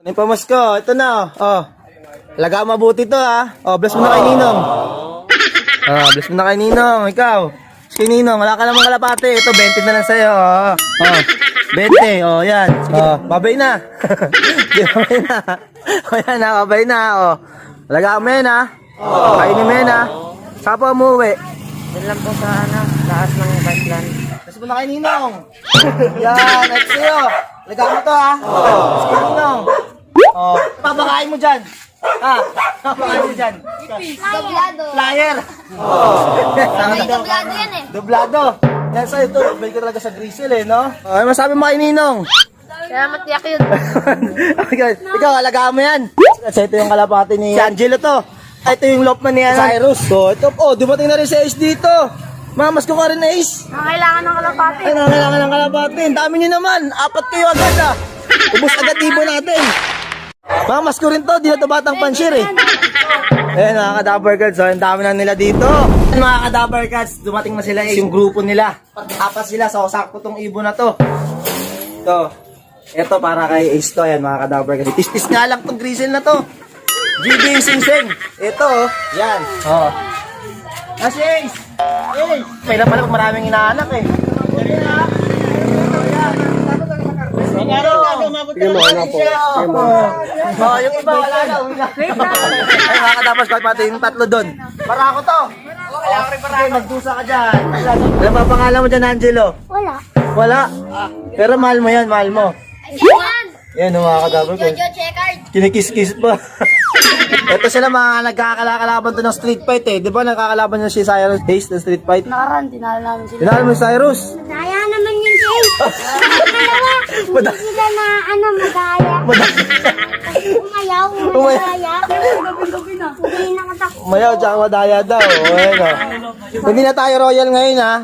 Ano yung pamasko? Ito na, oh. Laga mabuti to, ha. Oh, bless mo na kay Ninong. Oh, bless mo na kay Ninong. Ikaw. Si Ninong, wala ka namang kalapate. Ito, 20 na lang sa'yo, oh. Oh, 20, oh, yan. Sige, oh, babay na. Sige, babay na. Oh, yan, ha, babay na, oh. Laga mo yan, ha. Kainin mo yan, ha. Saan pa umuwi? Doon lang po sa taas ng Baitlan. Bless mo na kay Ninong. Yan, next sa'yo. Laga mo to, ha. Sige, Ninong. Oh, papakain mo dyan. Ha? Papakain mo dyan. Doblado. Flyer. May doblado yan eh. Doblado. Yan sa'yo ito. Balik ka talaga sa grizzle eh, no? Ay, masabi mo kay Ninong. Kaya matiyak yun. Ikaw, alagaan mo yan. Kasi ito yung kalapati ni Angelo to. Ay, ito yung lopman ni Cyrus. So, ito, oh, dumating na rin si Ace dito. Mamas ko ka rin, Ace. Kailangan ng kalapati. Ay, nangangailangan ng kalapati. Ang dami nyo naman. 4 kayo agad, ah. Ubus agad ibo natin. Mamas ko rin to. Di na to batang panshir, eh. Ayan, mga ka-Dapper Cats. So, ang dami na nila dito. Mga ka-Dapper Cats, dumating na sila, yung grupo nila. Pag-apat sila, so sakto tong ibo na to. Ito para kay Ace to. Ayan, mga ka-Dapper Cats. Tis-tis nga lang tong grizzle na to. GB yung sing-sing. Ito, oh. Yan. Oh. Kasi Ace. Ace. Kailan pala pag maraming inaanak, eh. Yan, ha. Tignan mo, ano po. Oh, yung iba wala na, uwi na. Ay, makakatapos kahit pati yung 3 doon. Para ako to. Wala ko rin para. Okay, magdusa ka dyan. Ano ba pangalan mo dyan, Angelo? Wala. Wala. Pero mahal mo yan, mahal mo. Ay, yan. Yan, makakatapos. Jojo Checkard. Kinikis-kis pa. Ito sila mga nagkakalaban to ng street fight eh. Di ba nagkakalaban nyo si Cyrus Hayes ng street fight? Nakaraan, tinalo namin sila. Tinalo mo si Cyrus? Madaya naman yun, Jay. Dalawa. Hindi sila na, madaya. Umayaw, madaya. Gabi na. Hindi nakatakot. Umayaw, tsaka madaya daw. O, ayun o. Hindi na tayo royal ngayon ha.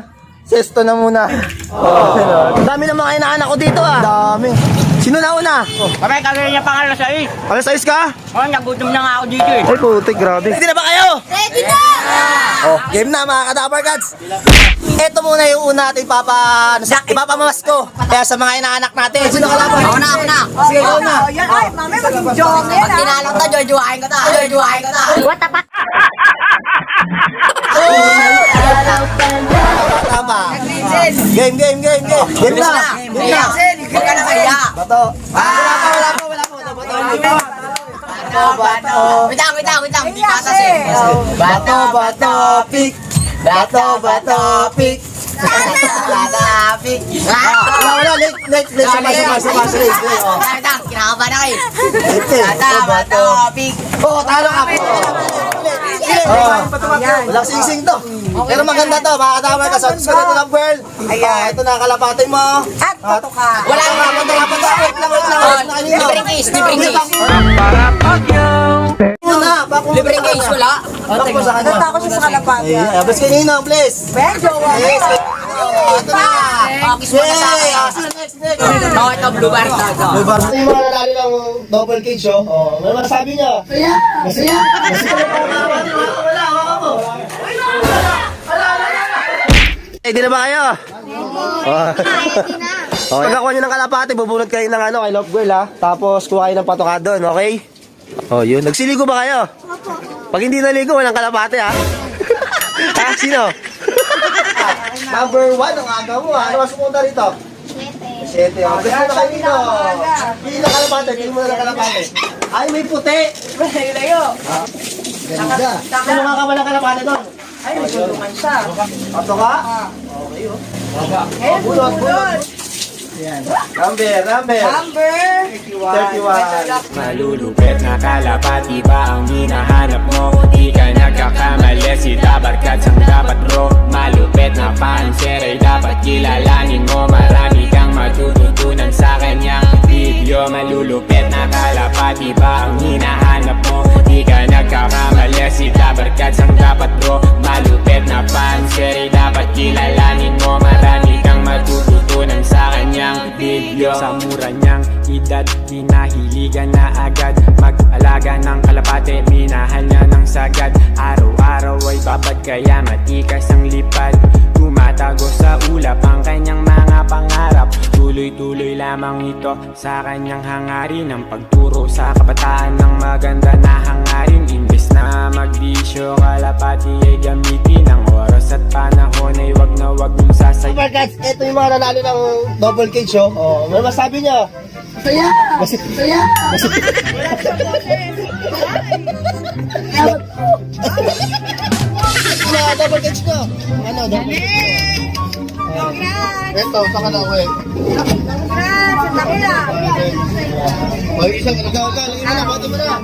Sesto na muna. Ang dami ng mga inaanak ko dito ah. Dami. Sino na una? Kami, kagaya niya pangalan sa is. Ano size ka? Oh, nagutom na nga ako dito eh. Ay putik, grabe. Ready na ba kayo? Ready na! Oh, game na mga ka-Dapper Cats. Ito muna yung una natin ipapamamas ko. Kaya sa mga inaanak natin. Sino kalaban? Ako na. Sige, ikaw na. Yan, ay, mami, maging joke yan. Pag tinalang ta, jojoain ko ta. Jojoain ko ta. What the fuck? Tama. Game. Game na. Game na. Huwag ka na kaya. Bato. Wala pa. Bato. Wait lang. Hindi patas eh. Bato, pick. Bato, pick. Lapik. Wala. Next. Sama. Wait lang, kinakabahan ako eh. Bato. Pig. Oo, talo ka po. Walang sing-sing to. Pero maganda to, mga ka-Dapper Cats. So, ito ng pearl. Ito na, kalapatin mo. At pato ka. Wala ka, wait lang. Libreng case. Libreng case, wala. Bako sa kanya. Ako siya sa kalapati. Abas kay Ninong, please. Medyo, Yes. Ito na. kiss mo na sa akin. Next. Oh, ito, blue bar to. Yung mga nanalo ng double cage, oh. Ano masabi niya? Masaya. Wala. Ready na ba kayo? Ready na. Okay. Pagkakuha nyo ng kalapati, bubunot kayo ng ano, kay Love Girl ha. Tapos kuha kayo ng patoka doon, okay? Oh, yun. Nagsiligo ba kayo? Pag hindi naligo, walang kalapati ha. Ha? Sino? Number 1 ang aga mo ha. Ano mas pumunta rito? 7. Oh. Gusto na kayo dito. Hindi na kalapati. Hindi mo na kalapati. Ay, may puti. Layo. Ganda. Sino nga ka walang kalapati doon? Ay, nagulungan siya. Patoka? Okay, oh. Bulot. Yan. Number. 31. Malulupit na kalapati ba ang hinahanap mo? Di ka nagkakamali, si Dapper Cats ang dapat bro. Malupit na panser ay dapat kilalanin mo. Marami kang matututunan sa kanyang video. Malulupit na kalapati ba ang hinahanap mo? Di ka nagkakamali, si Dapper Cats ang dapat bro. Malupit na panser ay dapat kilalanin mo. Marami kang matututunan sa kanyang video. Sa mura niyang edad, hinahiligan na agad. Mag-alaga ng kalapate, minahal niya ng sagad. Araw-araw ay babad kaya matikas ang lipad. tumatago sa ulap ang kanyang mga pangarap. Tuloy-tuloy lamang ito sa kanyang hangarin, ang pagturo sa kabataan ng maganda na hangarin. Imbes na magbisyo, kalapati ay gamitin ang oras at panahon ay wag na wag mong sasay. Super guys, ito yung mga nanalo ng double cage, oh. Oh, ano masabi niyo? Saya! Saya! Ano, double cage nyo? Ano, double cage nyo? Ito, saka na, uwi. Ay, isang nagkakal. Lagyan mo na, bati mo na.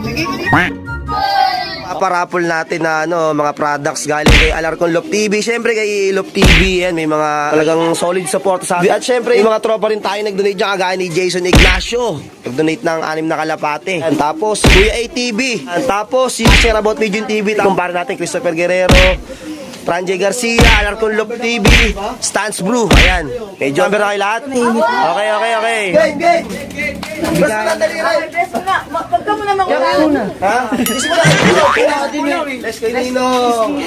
Paparapol natin na mga products galing kay Alarcon Love TV. Siyempre kay Love TV, yan, may mga talagang solid support sa atin. At siyempre, yung mga tropa rin tayo nag-donate dyan, kagaya ni Jason Ignacio. Nag-donate ng 6 na kalapate. And tapos, Kuya ATV. And tapos, si Share About Pigeon TV. Kumpara natin, Christopher Guerrero, Franjay Garcia, Alarcon Love TV, Stance Brew. Ayan. Medyo number na kayo lahat? Okay. Game! Basta na dali rin. Huwag ka muna makuha. Ha? Isi mo na. Let's kay Ninong.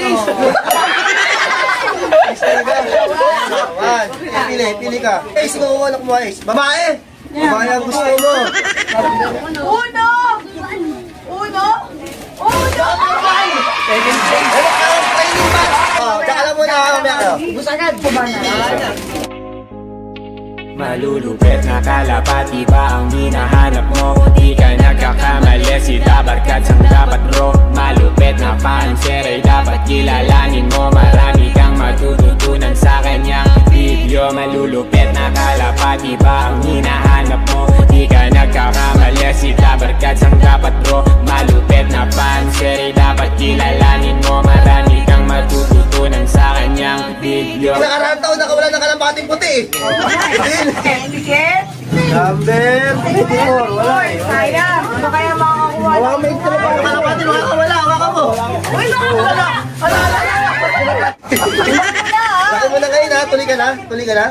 Pili ka. Sino mo anak mo, Ace? Babae! Babae ang gusto mo. Uno! Training box! Tsaka alam mo na mamaya kayo. Busagad po ba na? Malulupet na kalapati ba ang hinahanap mo? Di ka nagkakamali, si Dabarkat sang dapat bro. Malupet na panser ay dapat kilalanin mo. Marami kang matututunan sa kanyang video. Malulupet na kalapati ba ang hinahanap mo? Di ka nagkakamali, si Dabarkat sang dapat bro. Malupet na panser ay dapat kilalanin mo. Marami kang matututunan sa kanyang video. Nakaraan taon nakawala ng kalampating puti. Etiquette? Number 54. Wala eh. Sayang. Ano kaya makakakuha? Hawakan mo yung tropa ng kalampating. Makakawala. Hawakan mo. Uy, makakawala! Sakin mo na kayo na. Tuloy ka na. Tuloy ka na.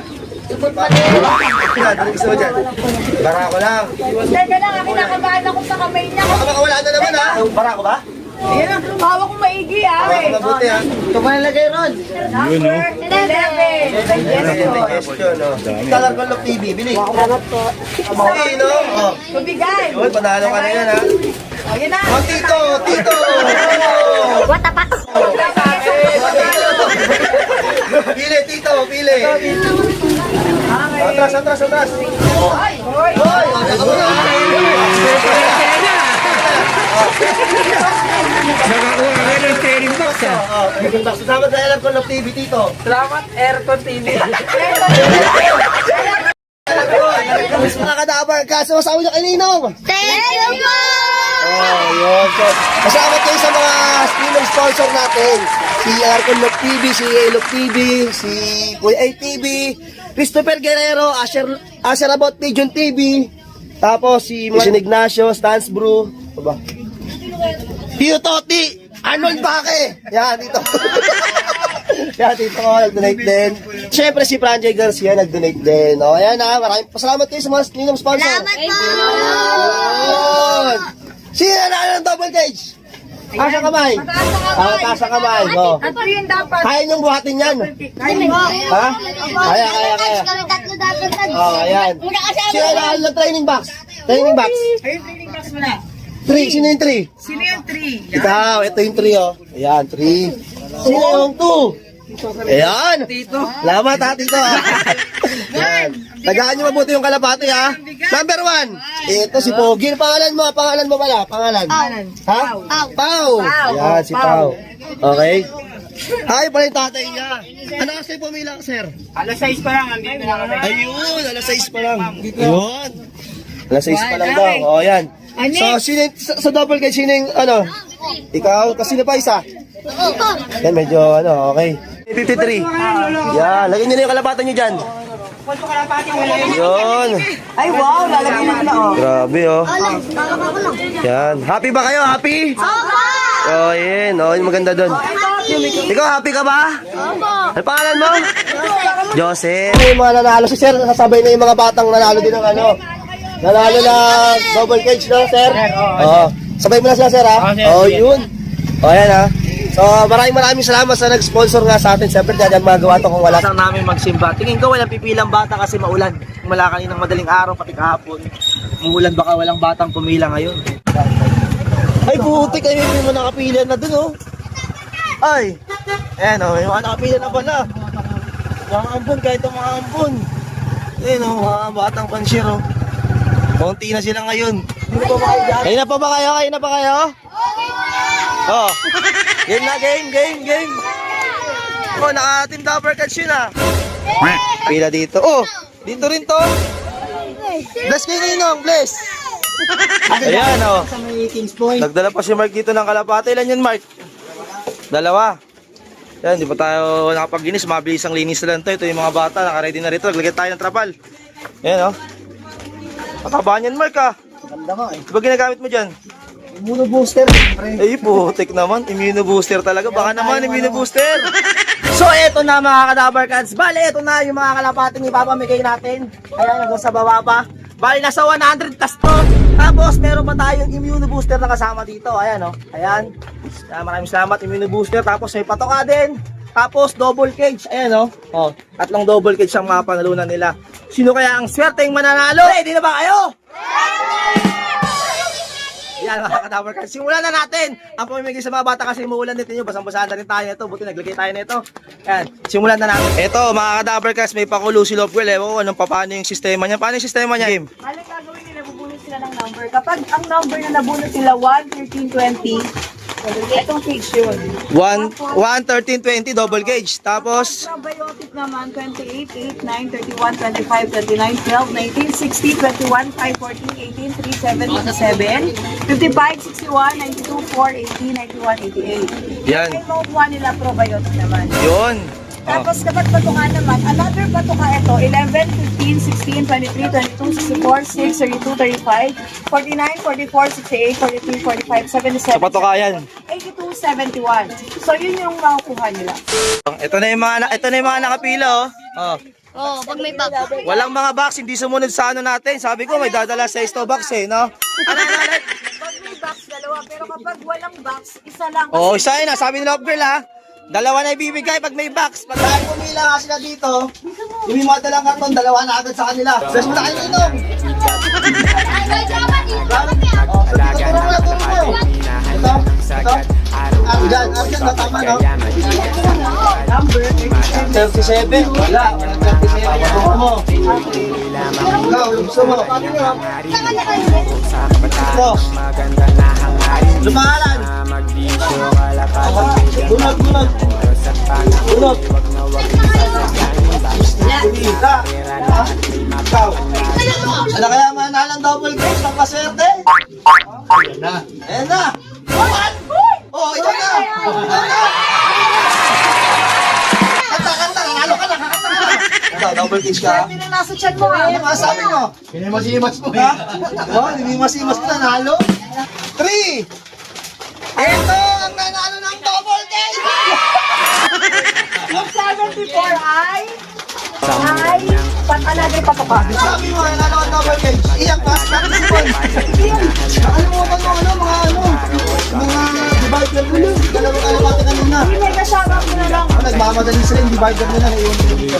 Gusto mo dyan. Bara ko lang. Teka lang, kinakabahan ako sa kamay niya. Baka makawala na naman ha. Bara ko ba? Ayan ang hawak kong maigi Hawakan mo mabuti ha. Ito pa nalagay ron. Number 11. Question, no? Alarcon Love TV, bili. Salamat po. Sino? Oh. Mabigay. Yun, panalo ka na yan, ha? Ayun na. Oh, Tito! What the fuck? Pili, Tito, pili. Atras. Hoy! Hoy, ano mo na? Nakakuha ka ng steering box Salamat sa Alarcon Love TV, Tito. Salamat, Aircon TV. Mga kadabar, kaso masawi niyo kay Ninong. Thank you po! Oh, yun. So, masalamat kayo sa mga streamer sponsor natin. Si Alarcon Love TV, si Love TV, si Kuya ATV, Christopher Guerrero, Asher About Pigeon TV, tapos si Ignacio, Stance Brew, ba? Tito Toti, Arnold Baque. Yan, dito. Yan, dito ko, nag-donate din. Siyempre si Franjay Garcia, nag-donate din. O, yan ha, maraming pasalamat kayo sa mga ninong sponsor. Salamat po! Yun. Sino na ng double cage? Taas ang kamay. Taas ang kamay. Go. Ito yun dapat. Kaya niyong buhatin yan. Ha? Kaya. Kami tatlo dapat na. Oh, ayan. Sino na ng training box? Training box. Ayun, training box mo na. 3. Sino yung 3? Sino yung 3? Ikaw. Ito yung 3 oh. Ayan, 3. Sino yung 2? Ayan. Tito. Salamat ha, Tito ha. Ayan. Tagaan niyo mabuti yung kalapati ha. Number 1. Ito si Pogi. Pangalan mo pala. Pangalan. Ha? Pau. Ayan, si Pau. Okay. Ay, pala yung tatay niya. Ano kasi pumila, sir? Alas 6 pa lang, andito na kami. Ayun, alas 6 pa lang. Ayun. Alas 6 pa lang daw. O, yan. So, sa double cage, sino yung, ikaw, kasi sino pa isa? Yan, medyo, okay. 53. Yan, lagyan nyo na yung kalapatan nyo dyan. Yun. Ay, wow, lalagyan na pala, oh. Grabe, oh. Yan. Happy ba kayo? Happy? Oh, yun. Oh, yung maganda doon. Ikaw, happy ka ba? Ano pangalan mo? Joseph. Yung mga nanalo si sir, sasabay na yung mga batang nanalo din ng nanalo na double cage, no, sir? Oo. Sabay mo na sila, sir, ha? Oh, yun. O, ayan, ha? So, maraming salamat sa nag-sponsor nga sa atin. Siyempre, dyan magawa to kung wala lang namin magsimba. Tingin ko walang pipilang bata kasi maulan. Mula kaninang madaling araw, pati kahapon. Umulan, baka walang batang pumila ngayon. Ay, putik, ay may mga nakapila na dun, oh. Ay, ayan, oh, may mga nakapila na pala. Mga ambon, kahit ang mga ambon. Ayan, oh, mga batang pansyero. Konti na sila ngayon. Kayo na pa ba kayo? Kayo na pa kayo? Oh, game na, game. Oh, naka-team Dapper Cats yun, ah. Pila dito. Oh, dito rin to. Bless kayo ninong, bless. Ayan, oh. Nagdala pa si Mark dito ng kalapate. Ilan yun, Mark? Dalawa. Yan, di pa tayo nakapaglinis. Mabilis ang linis na lang to. Ito yung mga bata, nakaready na rito. Naglagay tayo ng trapal. Ayan, oh. Matabahan yan, Mark, ah. Ganda nga eh. Ano ba ginagamit mo dyan? Immunobooster, siyempre. Ay, putik naman. Immunobooster talaga. Baka naman, immunobooster. So, eto na mga Kadaver Cats. Bale, eto na yung mga kalapating ipapamigay natin. Ayan, hanggang sa baba pa. Bale, nasa 100 tas to. Tapos, meron pa tayong immunobooster na kasama dito. Ayan, oh. Ayan. Maraming salamat, immunobooster. Tapos, may patoka din. Tapos, double cage. Ayan, oh. Oh, tatlong double cage ang mga panalunan nila. Sino kaya ang swerteng mananalo? Ready na ba kayo? Yan mga Kadaver Cats. Simulan na natin ang pamimigay sa mga bata kasi umuulan dito nyo. Basang-basahan na rin tayo nito. Buti naglagay tayo nito. Yan. Simulan na natin. Ito mga Kadaver Cats, may pakulo si Lovewell. Ewan ko anong paano yung sistema niya. Paano yung sistema niya? Game. Balik gagawin nila, bubunot sila ng number. Kapag ang number na nabunot nila 1, 13, 20, itong cage yun. 1, 13, 20, double gauge. Tapos, Probiotic naman, 28, 8, 9, 31, 25, 29, 12, 19, 60, 21, 5, 14, 18, 3, 7, 27, 55, 61, 92, 4, 80, 91, 88. Yan. Ay, makukuha nila probiotic naman. yun. Oh. Tapos kapag patuka naman, another patuka ito, 11, 15, 16, 23, 22, 64, 6, 32, 35, 49, 44, 68, 43, 45, 77, Sa patoka yan. 82, 71. So yun yung makukuha nila. Ito na yung mga nakapila, oh. Oh. Oh, pag may bag. Walang mga box, hindi sumunod sa ano natin. Sabi ko, may dadala sa isto box eh, no? Pag may box, dalawa. Pero kapag walang box, isa lang. Oo, isa yun, sabi ni Love Girl, ha? Dalawa na ibibigay pag may box. Pag dahil pumila nga sila dito, yung mga dalang karton, dalawa na agad sa kanila. Best mo na kayo inom. Alaga ng kalapate, hinahanap ng sagat. Arjan, na tama, no? Number 37. Wala, 37. Gusto mo. Ikaw, gusto mo. Sa kabataan, maganda na hangarin. Lumahalan. Magbisyo, kalapate, Dunod. oras at panahon. Dunod. Huwag na huwag sasayanin. Kumita. Ikaw. Ano kaya manalang double case ng paswerte? Ayan na. Ayan na. Oh, ito na. Kanta. Nanalo ka na. Kakanta ka na. Ikaw, double case ka. Hindi na nasa chat mo. Ano masabi mo? Hinimas-himas mo. Ha? Oh, hinimas-himas na nalo. 3. Ito ang nanalo ng double case. Yung 74 ay panalagay patuka. Sabi mo, nanalo ang double case. Iyak pa, participant. Nakalimutan mo, mga divider mo yun. Dalawang kalapate kanina. Hindi may kasama ko na lang. Nagmamadali sila yung divider nila na iyon dito.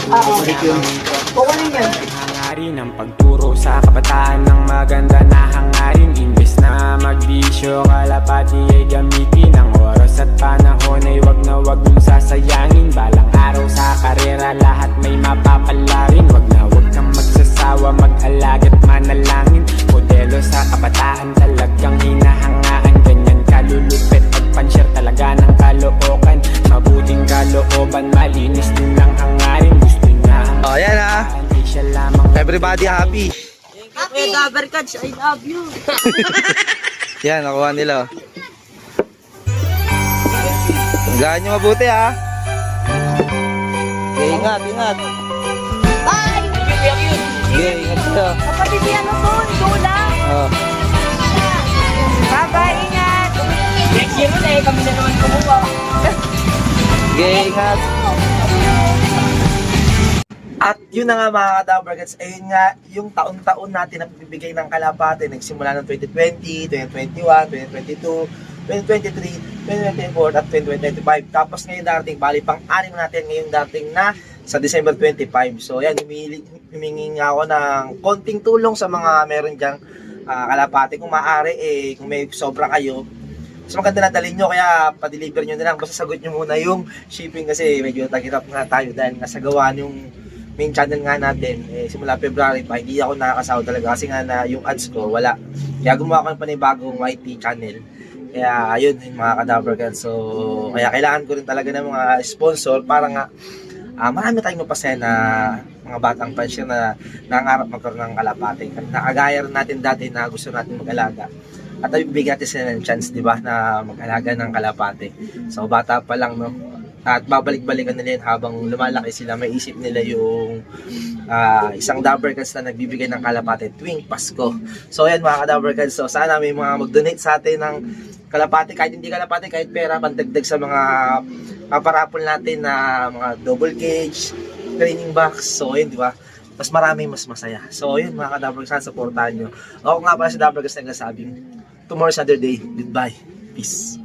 Kukunin yan. Hangarin ang pagturo sa kabataan ng maganda na hangarin. Imbes na magbisyo, kalapati ay gamitin. Ang oras at panahon ay wag na wag mong sasayangin. Balang araw sa karera, lahat may mapapalarin. Wag na wag kang magsasawa, mag-alaga't manalangin. Modelo sa kabataan, talagang hinahangaan. Ganyan kalulupit at pansyar talaga ng kalookan. Mabuting kalooban, malinis din lang hangarin. Gusto niya ang Oh, yan ha. hindi siya lamang Everybody happy. Happy Daver Cats, I love you. Yan, nakuha nila. Hanggaan nyo mabuti ha. Okay, ingat. Bye! Okay, ingat kayo. Kapatid yan ako, dulang. Oh. Bye-bye, ingat. Next year na eh, kami na naman kumuha. Okay, ingat. At yun na nga mga Kadaver Cats, ayun nga yung taon-taon natin na bibigay ng kalapate. Nagsimula ng 2020, 2021, 2022, 2023, 2024 at 2025. Tapos ngayon darating, bali pang-anim natin ngayon darating na sa December 25. So yan, humingi nga ako ng konting tulong sa mga meron dyang kalapate. Kung maaari, kung may sobra kayo, mas maganda na dalhin nyo, kaya pa-deliver nyo na lang. Basta sagot nyo muna yung shipping kasi medyo tagirap nga tayo dahil nga sa gawa yung main channel nga natin. Simula February pa, hindi ako nakakasaw talaga kasi nga na yung ads ko, wala. Kaya gumawa ko ng panibagong YT channel. Kaya ayun yung mga Kadaver Girls. So, kaya kailangan ko rin talaga ng mga sponsor para nga marami tayong mapasaya na mga batang pansya na nangarap magkaroon ng kalapate. Nakagaya rin natin dati na gusto natin mag-alaga. At bibigyan natin sila ng chance, di ba, na mag-alaga ng kalapate. So, bata pa lang, no? At babalik-balikan nila yun habang lumalaki sila. May isip nila yung isang Dabber Cats na nagbibigay ng kalapate tuwing Pasko. So, ayan mga Kadaver Cats. So, sana may mga mag-donate sa atin ng kalapate. Kahit hindi kalapate, kahit pera, pandagdag sa mga parapol natin na mga double cage, training box. So, ayun, di ba? Mas marami, mas masaya. So, ayun mga Kadaver Cats, supportahan nyo. Ako nga pala si Dabber Cats na nagsasabing, tomorrow's another day. Goodbye. Peace.